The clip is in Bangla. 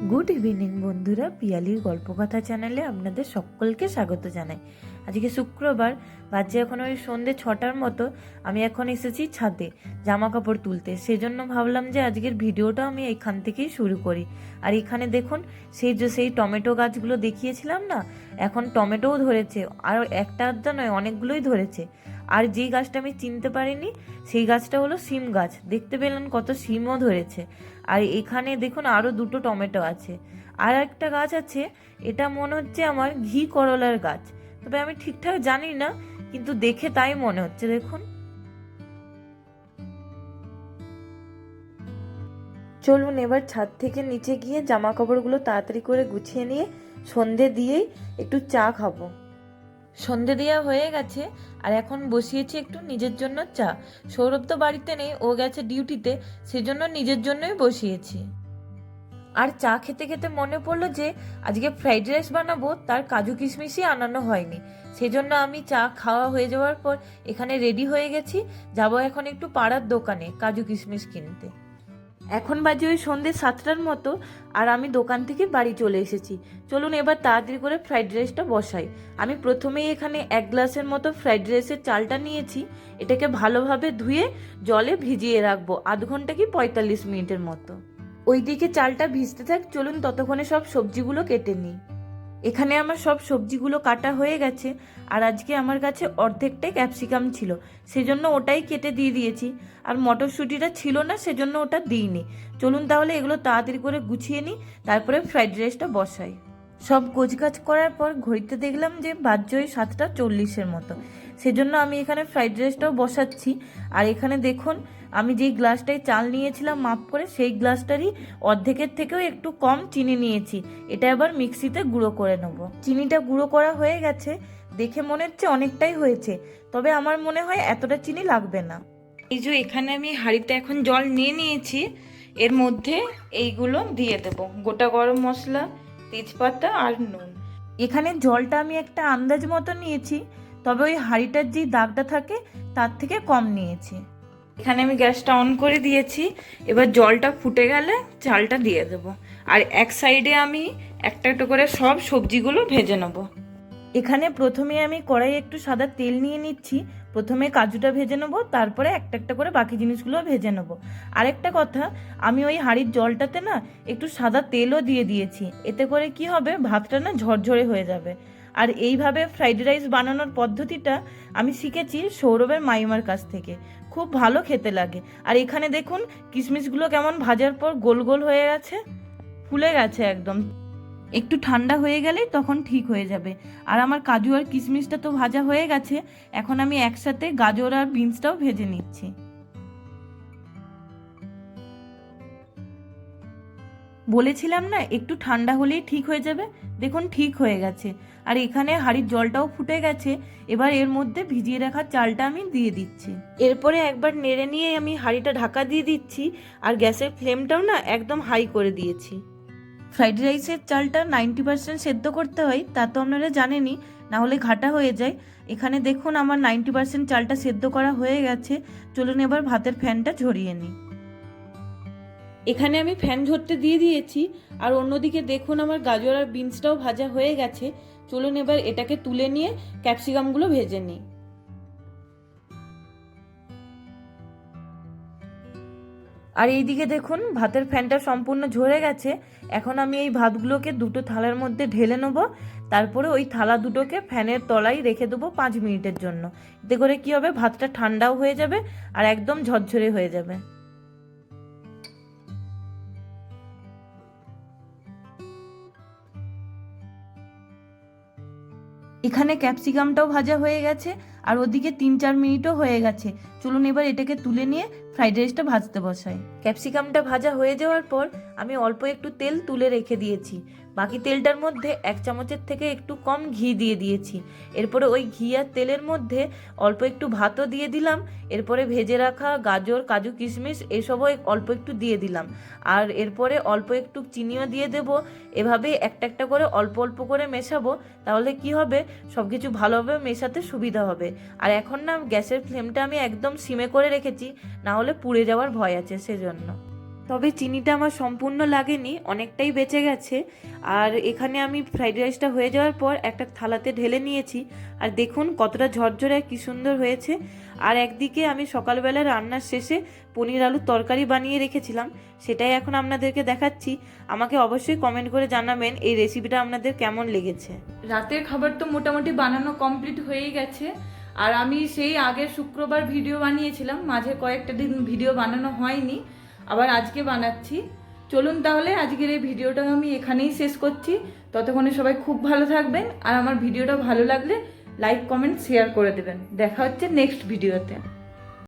গুড ইভিনিং বন্ধুরা, পিয়ালির গল্পকথা চ্যানেলে আপনাদের সকলকে স্বাগত জানাই। আজকে শুক্রবার, বাজে এখন ওই সন্ধ্যে 6টার মতো। আমি এখন এসেছি ছাদে জামা কাপড় তুলতে, সেজন্য ভাবলাম যে আজকের ভিডিওটা আমি এখান থেকেই শুরু করি। আর এখানে দেখুন, সেই টমেটো গাছগুলো দেখিয়েছিলাম না, এখন টমেটোও ধরেছে, আর একটা আধটা নয়, অনেকগুলোই ধরেছে। আর যেই গাছটা আমি চিনতে পারিনি, সেই গাছটা হলো সিম গাছ। দেখতে পেলেন কত সিমও ধরেছে। আর এখানে দেখুন আরো দুটো টমেটো আছে। আর একটা গাছ আছে, এটা মনে হচ্ছে আমার ঘি করলার গাছ, তবে আমি ঠিকঠাক জানি না, কিন্তু দেখে তাই মনে হচ্ছে। দেখুন, চলুন এবার ছাদ থেকে নিচে গিয়ে জামা কাপড়গুলো তাড়াতাড়ি করে গুছিয়ে নিয়ে সন্ধে দিয়েই একটু চা খাবো। সন্ধে দেওয়া হয়ে গেছে, আর এখন বসিয়েছি একটু নিজের জন্য চা। সৌরভ তো বাড়িতে নেই, ও গেছে ডিউটিতে, সেজন্য নিজের জন্যই বসিয়েছি। আর চা খেতে খেতে মনে পড়লো যে আজকে ফ্রাইড রাইস বানাবো, তার কাজু কিশমিশই আনানো হয়নি। সেজন্য আমি চা খাওয়া হয়ে যাওয়ার পর এখানে রেডি হয়ে গেছি, যাবো এখন একটু পাড়ার দোকানে কাজু কিশমিশ কিনতে। এখন বাজে ওই সন্ধ্যে 7টার মতো, আর আমি দোকান থেকে বাড়ি চলে এসেছি। চলুন এবার তাড়াতাড়ি করে ফ্রাইড রাইসটা বসাই। আমি প্রথমেই এখানে 1 গ্লাসের মতো ফ্রাইড রাইসের চালটা নিয়েছি। এটাকে ভালোভাবে ধুয়ে জলে ভিজিয়ে রাখবো আধ ঘন্টা কি 45 মিনিটের মতো। ওইদিকে চালটা ভিজতে থাক, চলুন ততক্ষণে সব সবজিগুলো কেটে নিই। এখানে আমার সব সবজিগুলো কাটা হয়ে গেছে, আর আজকে আমার কাছে অর্ধেকটাই ক্যাপসিকাম ছিল, সেজন্য ওটাই কেটে দিয়ে দিয়েছি। আর মটরশুঁটিটা ছিল না, সেজন্য ওটা দিইনি। চলুন তাহলে এগুলো তাড়াতাড়ি করে গুছিয়ে নিই, তারপরে ফ্রাইড রাইসটা বসাই। সব গোছগাছ করার পর ঘড়িতে দেখলাম যে বাজছে ওই 7টা 40-এর মতো, সেজন্য আমি এখানে ফ্রাইড রাইসটাও বসাচ্ছি। আর এখানে দেখুন, আমি যেই গ্লাসটায় চাল নিয়েছিলাম মাপ করে, সেই গ্লাসটারই অর্ধেকের থেকেও একটু কম চিনি নিয়েছি। এটা এবার মিক্সিতে গুঁড়ো করে নেব। চিনিটা গুঁড়ো করা হয়ে গেছে, দেখে মনে হচ্ছে অনেকটাই হয়েছে, তবে আমার মনে হয় এতটা চিনি লাগবে না। এই যে এখানে আমি হাঁড়িতে এখন জল নিয়ে নিয়েছি, এর মধ্যে এইগুলো দিয়ে দেব, গোটা গরম মশলা, তেজপাতা আর নুন। এখানে জলটা আমি একটা আন্দাজ মতো নিয়েছি, তবে ওই হাঁড়িটার যে দাগটা থাকে তার থেকে কম নিয়েছি। এখানে আমি গ্যাসটা অন করে দিয়েছি, এবার জলটা ফুটে গেলে চালটা দিয়ে দেব। আর এক সাইডে আমি একটা একটা করে সব সবজিগুলো ভেজে নেব। এখানে প্রথমে আমি কড়াইয়ে একটু সাদা তেল নিয়ে নিচ্ছি। প্রথমে কাজুটা ভেজে নেবো, তারপরে একটা একটা করে বাকি জিনিসগুলো ভেজে নেবো। আরেকটা কথা, আমি ওই হাঁড়ির জলটাতে না একটু সাদা তেলও দিয়ে দিয়েছি, এতে করে কি হবে, ভাতটা না ঝরঝরে হয়ে যাবে। আর এইভাবে ফ্রাইড রাইস বানানোর পদ্ধতিটা আমি শিখেছি সৌরভের মাইমার কাছ থেকে, খুব ভালো খেতে লাগে। আর এখানে দেখুন কিশমিশগুলো কেমন ভাজার পর গোল গোল হয়ে গেছে, ফুলে গেছে একদম। একটু ঠান্ডা হয়ে গেলেই তখন ঠিক হয়ে যাবে। আর আমার কাজু আর কিশমিশটা তো ভাজা হয়ে গেছে, এখন আমি একসাথে গাজর আর বিনসটাও ভেজে নিচ্ছি। বলেছিলাম না একটু ঠান্ডা হলেই ঠিক হয়ে যাবে, দেখুন ঠিক হয়ে গেছে। আর এখানে হাঁড়ির জলটাও ফুটে গেছে, এবার এর মধ্যে ভিজিয়ে রাখা চালটা আমি দিয়ে দিচ্ছি। এরপরে একবার নেড়ে নিয়ে আমি হাঁড়িটা ঢাকা দিয়ে দিচ্ছি, আর গ্যাসের ফ্লেমটাও না একদম হাই করে দিয়েছি। ফ্রাইড রাইসের চালটা 90% সেদ্ধ করতে হয়, তা তো আপনারা জানেনই, না হলে ঘাটা হয়ে যায়। এখানে দেখুন আমার 90% চালটা সেদ্ধ করা হয়ে গেছে। চলুন এবার ভাতের ফ্যানটা ঝরিয়ে নিই। এখানে আমি ফ্যান ঝরতে দিয়ে দিয়েছি, আর অন্যদিকে দেখুন আমার গাজর আর বিনসটাও ভাজা হয়ে গেছে। চলুন এবার এটাকে তুলে নিয়ে ক্যাপসিকামগুলো ভেজে নিই। আর এইদিকে দেখুন ভাতের ফ্যানটা সম্পূর্ণ ঝরে গেছে। এখন আমি এই ভাতগুলোকে দুটো থালার মধ্যে ঢেলে নেবো, তারপরে ওই থালা দুটোকে ফ্যানের তলায় রেখে দেবো 5 মিনিটের জন্য। এতে করে কি হবে, ভাতটা ঠান্ডাও হয়ে যাবে আর একদম ঝরঝরে হয়ে যাবে। এখানে ক্যাপসিকামটাও ভাজা হয়ে গেছে, আর ওদিকে 3-4 মিনিটও হয়ে গেছে। চলুন এবার এটাকে তুলে নিয়ে ফ্রাইড রাইসটা ভাজতে বসাই। ক্যাপসিকামটা ভাজা হয়ে যাওয়ার পর আমি অল্প একটু তেল তুলে রেখে দিয়েছি, বাকি তেলটার মধ্যে 1 চামচের থেকে একটু কম ঘি দিয়ে দিয়েছি। এরপরে ওই ঘি আর তেলের মধ্যে অল্প একটু ভাতও দিয়ে দিলাম, এরপরে ভেজে রাখা গাজর, কাজু, কিশমিশ এসবও অল্প একটু দিয়ে দিলাম, আর এরপরে অল্প একটু চিনিও দিয়ে দেব। এভাবে একটা একটা করে অল্প অল্প করে মেশাবো, তাহলে কি হবে, সব কিছু ভালোভাবে মেশাতে সুবিধা হবে। আর এখন না গ্যাসের ফ্লেমটা আমি একদম সিমে করে রেখেছি, না হলে পুড়ে যাওয়ার ভয় আছে, সেজন্য। তবে চিনিটা আমার সম্পূর্ণ লাগেনি, অনেকটাই বেঁচে গেছে। আর এখানে আমি ফ্রাইড রাইসটা হয়ে যাওয়ার পর একটা থালাতে ঢেলে নিয়েছি। আর দেখুন কতটা ঝরঝরে কি সুন্দর হয়েছে। আর একদিকে আমি সকালবেলা রান্নার শেষে পনির আলুর তরকারি বানিয়ে রেখেছিলাম, সেটাই এখন আপনাদেরকে দেখাচ্ছি। আমাকে অবশ্যই কমেন্ট করে জানাবেন এই রেসিপিটা আপনাদের কেমন লেগেছে। রাতের খাবার তো মোটামুটি বানানো কমপ্লিট হয়েই গেছে। আর আমি সেই আগের শুক্রবার ভিডিও বানিয়েছিলাম, মাঝে কয়েকটা দিন ভিডিও বানানো হয়নি, আবার আজকে বানাচ্ছি। চলুন তাহলে আজকের এই ভিডিওটা আমি এখানেই শেষ করছি। ততক্ষণে সবাই খুব ভালো থাকবেন, আর আমার ভিডিওটা ভালো লাগলে লাইক কমেন্ট শেয়ার করে দেবেন। দেখা হচ্ছে নেক্সট ভিডিওতে।